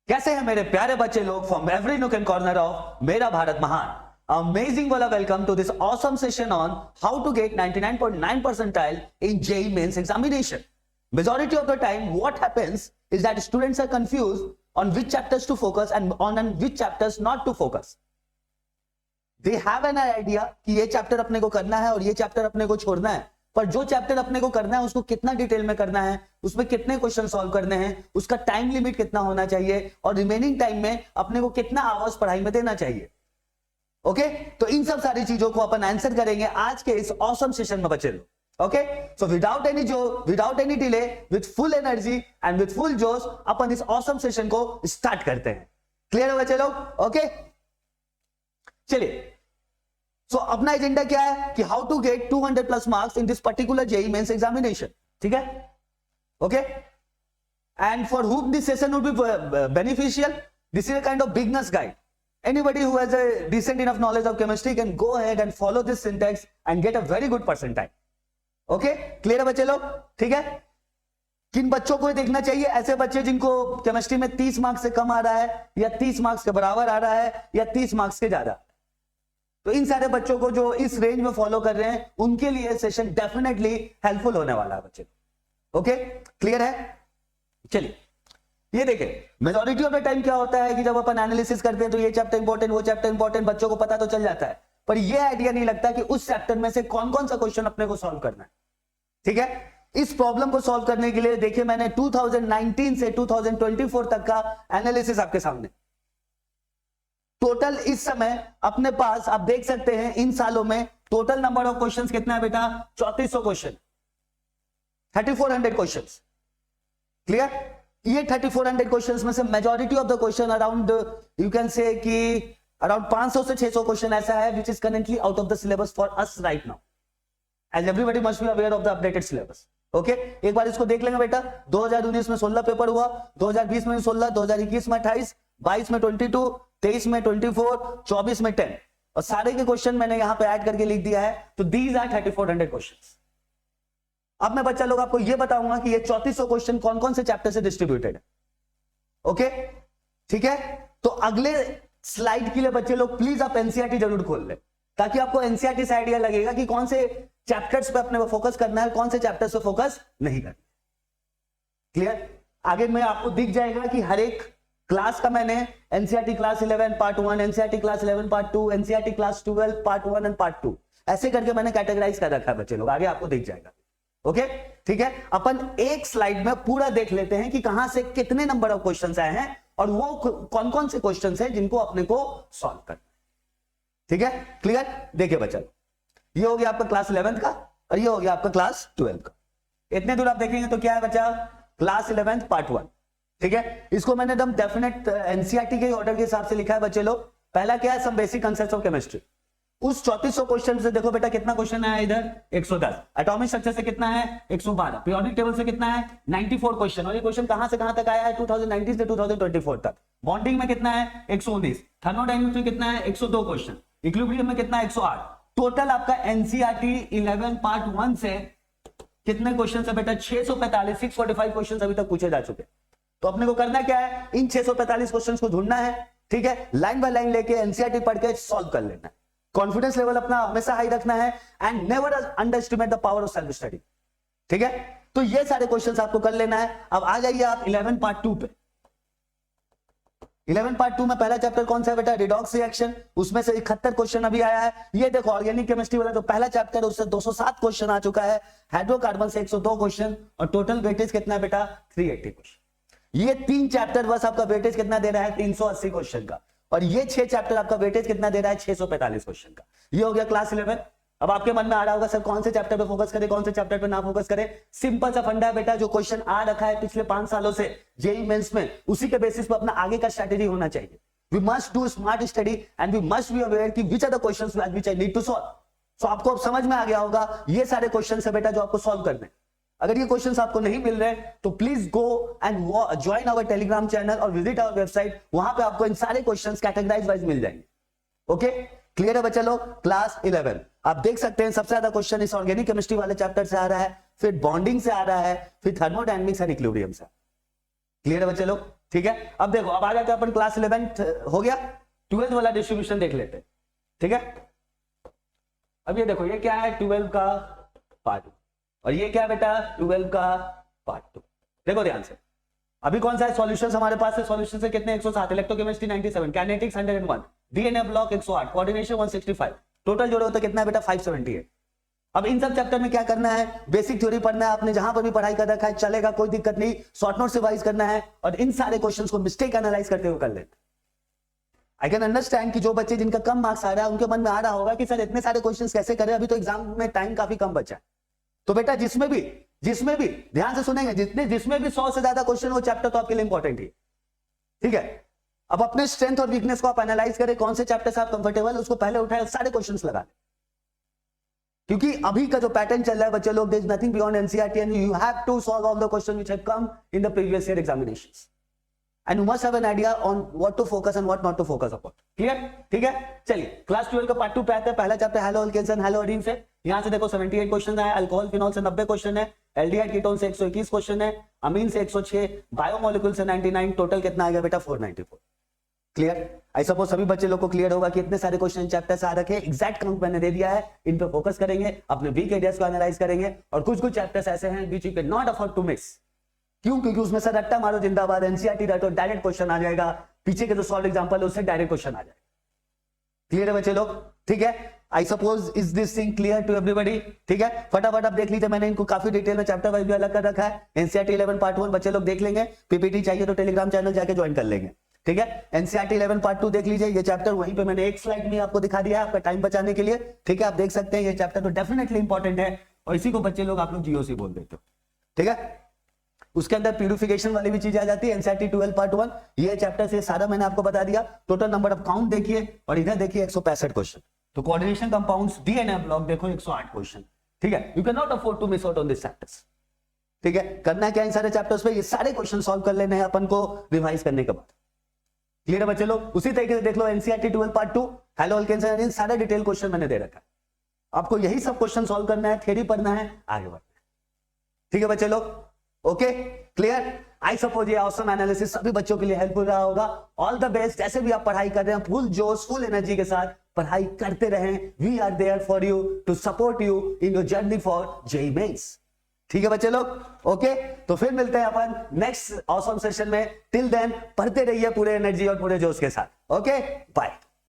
कैसे हैं मेरे प्यारे बच्चे लोग from every nook and corner of मेरा भारत महान। अमेजिंग वाला welcome to this awesome session on how to get 99.9 percentile in JEE Mains examination. Majority of the time what happens is that students are confused on which chapters to focus and on which chapters not to focus. They have an idea कि ये chapter अपने को करना है और ये chapter अपने को छोड़ना है, पर जो चैप्टर अपने को करना है उसको कितना डिटेल में करना है, उसमें कितने क्वेश्चन सॉल्व करने हैं, उसका टाइम लिमिट कितना होना चाहिए और रिमेनिंग टाइम में अपने को कितना आवर्स पढ़ाई में देना चाहिए। ओके, तो इन सब सारी चीजों को अपन आंसर करेंगे आज के इस ऑसम सेशन में बच्चे लोग। Okay, so without any delay, with full energy and with full जोश अपन इस ऑसम सेशन को स्टार्ट करते हैं। क्लियर है बच्चे लोग? ओके, चलिए। सो अपना एजेंडा क्या है कि how to get 200 plus marks in this particular JEE Mains examination. ठीक है, okay, and for whom this session would be beneficial, this is a kind of beginner's guide. Anybody who has a decent enough knowledge of chemistry can go ahead and follow this syntax and get a very good percentile. Okay, clear है बच्चे लोग? ठीक है, किन बच्चों को देखना चाहिए? ऐसे बच्चे जिनको केमिस्ट्री में 30 मार्क्स से कम आ रहा है या 30 मार्क्स के बराबर आ रहा है या 30 मार्क्स के ज्यादा। तो इन सारे बच्चों को जो इस रेंज में फॉलो कर रहे हैं उनके लिए सेशन डेफिनेटली हेल्पफुल होने वाला है बच्चे। ओके, क्लियर है? चलिए, ये देखिए, मेजॉरिटी ऑफ द टाइम क्या होता है कि जब अपन एनालिसिस करते हैं तो ये चैप्टर इंपॉर्टेंट, वो चैप्टर इंपॉर्टेंट, बच्चों को पता तो चल जाता है, पर ये आइडिया नहीं लगता कि उस चैप्टर में से कौन कौन सा क्वेश्चन अपने को सॉल्व करना है। ठीक है, इस प्रॉब्लम को सॉल्व करने के लिए देखिए मैंने 2019 से 2024 तक का एनालिसिस आपके सामने। टोटल इस समय अपने पास आप देख सकते हैं इन सालों में टोटल नंबर ऑफ क्वेश्चंस कितना है बेटा? 3400 क्वेश्चन, 3400 क्वेश्चंस। क्लियर? ये 3400 क्वेश्चंस में से majority of the question around you can say कि अराउंड 500 से 600 क्वेश्चन ऐसा है which is currently out of the syllabus for us right now, as everybody must be aware of the updated syllabus. Okay, एक बार इसको देख लेंगे बेटा। 2019 में 16 पेपर हुआ, 2020 में 16, 2021 में 28, 22 में 22, 23 में 24, 24 में 10, और सारे के क्वेश्चन मैंने यहां पे ऐड करके लिख दिया है। तो दीज आर 3400 क्वेश्चंस। अब मैं बच्चा लोग आपको ये बताऊंगा कि ये 3400 क्वेश्चन कौन कौन से चैप्टर से डिस्ट्रीब्यूटेड है। ओके, ठीक है, तो अगले स्लाइड के लिए बच्चे लोग प्लीज आप एनसीईआरटी जरूर खोल ले, ताकि आपको एनसीईआरटी से आइडिया लगेगा कि कौन से चैप्टर्स पे अपने को फोकस करना है, कौन से चैप्टर्स पे फोकस नहीं करना। क्लियर? आगे में आपको दिख जाएगा कि हर एक क्लास का मैंने NCERT class 11 part 1, NCERT class 11 part 2, NCERT class 12 part 1 and part 2 ऐसे करके मैंने कैटेगराइज कर रखा है बच्चे लोग, आगे आपको दिख जाएगा। ओके, ठीक है, अपन एक स्लाइड में पूरा देख लेते हैं कि कहां से कितने नंबर ऑफ क्वेश्चंस आए हैं और वो कौन कौन से क्वेश्चंस हैं जिनको अपने को सॉल्व करना है। ठीक है, क्लियर? देखिए बच्चा, ये हो गया आपका क्लास 11 का और ये हो गया आपका क्लास 12 का। इतने दूर आप देखेंगे तो क्या है बच्चा? Class 11 part 1। ठीक है, इसको मैंने एकदम डेफिनेट एनसीईआरटी के ऑर्डर के हिसाब से लिखा है बच्चे लोग। पहला क्या है? Some basic concepts of chemistry. उस 3400 क्वेश्चन से देखो बेटा कितना क्वेश्चन है इधर? 110। एटॉमिक स्ट्रक्चर से कितना है? 112। पीरियोडिक टेबल से कितना है? 94 क्वेश्चन, और ये क्वेश्चन कहां से कहां तक आया है? 2019 से 2024 तक। बॉन्डिंग में कितना है? 119। थर्मोडायनेमिक्स में कितना है? 102 क्वेश्चन। इक्विलिब्रियम में कितना है? 108। टोटल आपका एनसीईआरटी 11 पार्ट 1 से कितने क्वेश्चन है बेटा? 645, 645 क्वेश्चन अभी तक पूछे जा चुके। तो अपने को करना क्या है? इन 645 क्वेश्चन को ढूंढना है। ठीक है, लाइन बाय लाइन लेके एनसीईआरटी पढ़ के सॉल्व कर लेना है। कॉन्फिडेंस लेवल अपना हमेशा हाई रखना है and never under estimate the power of self study. ठीक है, तो ये सारे क्वेश्चंस आपको कर लेना है। अब आ जाइए आप 11 पार्ट 2 पे। 11 पार्ट 2 में पहला चैप्टर कौन सा है बेटा? Redox reaction. उसमें से 71 क्वेश्चन अभी आया है। ये देखो ऑर्गेनिक केमिस्ट्री वाला जो पहला चैप्टर है उससे 207 क्वेश्चन आ चुका है। हाइड्रोकार्बन से 102 क्वेश्चन, और टोटल वेटेज कितना है बेटा? 380 क्वेश्चन। ये 3 चैप्टर बस आपका वेटेज कितना दे रहा है? 380 क्वेश्चन का, और ये 6 चैप्टर आपका वेटेज कितना दे रहा है? 645 क्वेश्चन का। ये हो गया क्लास 11। अब आपके मन में आ रहा होगा सर कौन से चैप्टर पे फोकस करें, कौन से चैप्टर पे ना फोकस करें। सिंपल सा फंडा है बेटा, जो क्वेश्चन आ रखा है पिछले 5 सालों से जेईई मेंस में, उसी के बेसिस पे अपना आगे का स्ट्रेटेजी होना चाहिए। We must do smart study and we must be aware कि which are the questions which I need to solve. So आपको अब समझ में आ गया होगा ये सारे क्वेश्चन है बेटा जो आपको सॉल्व करने हैं। अगर ये क्वेश्चंस आपको नहीं मिल रहे तो please go and join our Telegram channel और विजिट आवर वेबसाइट, वहां पे आपको इन सारे क्वेश्चंस कैटेगराइज वाइज मिल जाएंगे। ओके, क्लियर है बच्चा लोग? क्लास 11 आप देख सकते हैं सबसे ज्यादा क्वेश्चन इस ऑर्गेनिक केमिस्ट्री वाले चैप्टर से आ रहा है, फिर बॉन्डिंग से आ रहा है, फिर थर्मोडायनेमिक्स एंड इक्विलिब्रियम से। क्लियर है बच्चे लोग? ठीक है, अब देखो, अब आ जाते अपन क्लास 11 हो गया, 12th वाला डिस्ट्रीब्यूशन देख लेते हैं। ठीक है, अब ये देखो, ये क्या है 12 का पार्ट 2 और ये क्या बेटा 12 का पार्ट 2। देखो ध्यान से, अभी कौन सा है सॉल्यूशंस हमारे पास है, सॉल्यूशन से कितने 107, electrochemistry 97, kinetics 101, DNA block 108, coordination 165, total जोड़े होते कितना है बेटा 578। अब इन सब चैप्टर में क्या करना है, बेसिक थ्योरी पढ़ना है, आपने जहां पर भी पढ़ाई कर रखा है चलेगा, कोई दिक्कत नहीं, शॉर्ट नोट से रिवाइज करना है और इन सारे क्वेश्चंस को मिस्टेक एनालाइज करते हुए कर लेते। आई कैन अंडरस्टैंड कि जो बच्चे जिनका कम मार्क्स आ रहा है उनके मन में आ रहा होगा कि सर इतने सारे क्वेश्चंस कैसे करें, अभी तो एग्जाम में टाइम काफी कम बचा है। तो बेटा जिसमें भी ध्यान से सुनेंगे, जिसमें भी 100 से ज्यादा क्वेश्चन हो चैप्टर तो आपके लिए इंपॉर्टेंट है। ठीक है, अब अपने स्ट्रेंथ और वीकनेस को आप एनालाइज करें, कौन से चैप्टर से आप कंफर्टेबल है उसको पहले उठाए, सारे क्वेश्चंस लगा लें, क्योंकि अभी का जो पैटर्न चल रहा है बच्चे लोग, there is nothing beyond NCERT and you have to solve all the question which have come in the previous year examinations and you must have an idea on what to focus and what not to focus upon. Clear? ठीक है, चलिए class 12 का part 2 पे आते हैं। पहला chapter haloalkanes and हेलो एडीन से, यहां से देखो 78 क्वेश्चन है, अल्कोहल फिनॉल से 90 क्वेश्चन है, एल्डिहाइड कीटोन से 121 क्वेश्चन है, अमीन से 106, बायोमोलिक्यूल से 99, टोटल कितना आ गया बेटा 494। क्लियर? आई सपोज सभी बच्चे लोग को क्लियर होगा कि इतने सारे क्वेश्चन चैप्टर से आ रखे, एग्जैक्ट काउंट मैंने दे दिया है, इन पे फोकस करेंगे, अपने वीक एरियाज को एनालाइज करेंगे और कुछ चैप्टर्स ऐसे हैं which you can not afford to miss. क्यों? क्योंकि उसमें से रट्टा मारो जिंदाबाद, एनसीईआरटी रटो, डायरेक्ट क्वेश्चन आ जाएगा, पीछे के जो सॉल्व एग्जांपल है उससे डायरेक्ट क्वेश्चन आ जाएगा। क्लियर है बच्चे लोग? ठीक है, I suppose is this thing clear to everybody? ठीक है, फटाफट आप देख लीजिए, मैंने इनको काफी डिटेल में चैप्टर वाइज भी अलग कर रखा है। एनसीईआरटी 11 पार्ट 1 बच्चे लोग देख लेंगे, पीपीटी चाहिए तो टेलीग्राम चैनल जाके ज्वाइन कर लेंगे। ठीक है, एनसीईआरटी 11 पार्ट 2 देख लीजिए, ये चैप्टर वहीं पे मैंने एक स्लाइड में आपको दिखा दिया है आपका टाइम बचाने के लिए। ठीक है, आप देख सकते हैं ये चैप्टर तो डेफिनेटली इंपॉर्टेंट है और इसी को बच्चे लोग आप लोग जीओसी बोल देते हो। ठीक है, उसके अंदर प्यूरिफिकेशन वाली भी चीजें आ जाती है। एनसीईआरटी 12 पार्ट 1 ये चैप्टर से सारा मैंने आपको बता दिया। टोटल नंबर ऑफ काउंट देखिए और इधर देखिए 165 क्वेश्चन। तो कोऑर्डिनेशन कंपाउंड्स डीएनए ब्लॉक देखो 108 क्वेश्चन। ठीक है, you can not afford to miss out on this chapters. ठीक है, करना क्या इन सारे चैप्टर्स पे, ये सारे क्वेश्चन सॉल्व कर लेने हैं अपन को रिवाइज करने के बाद। क्लियर है बच्चे लोग? उसी तरीके से देख लो NCERT 12 part 2 haloalkanes and एडीन, सारे डिटेल क्वेश्चन मैंने दे रखा है, आपको यही सब क्वेश्चन सॉल्व करना है, थ्योरी पढ़ना है, आगे बढ़ना है। ठीक है बच्चे लोग? Okay, clear? आई सपोज ये ऑसम एनालिसिस सभी बच्चों के लिए हेल्पफुल रहा होगा। All the best. जैसे भी आप पढ़ाई कर रहे हैं फुल जोश फुल एनर्जी के साथ पढ़ाई करते रहें। We are there for you to support you in your journey for JEE Mains. ठीक है बच्चे लोग? ओके, तो फिर मिलते हैं अपन नेक्स्ट ऑसम सेशन में। टिल देन पढ़ते रहिए पूरे एनर्जी और पूरे जोश के साथ। Okay, bye.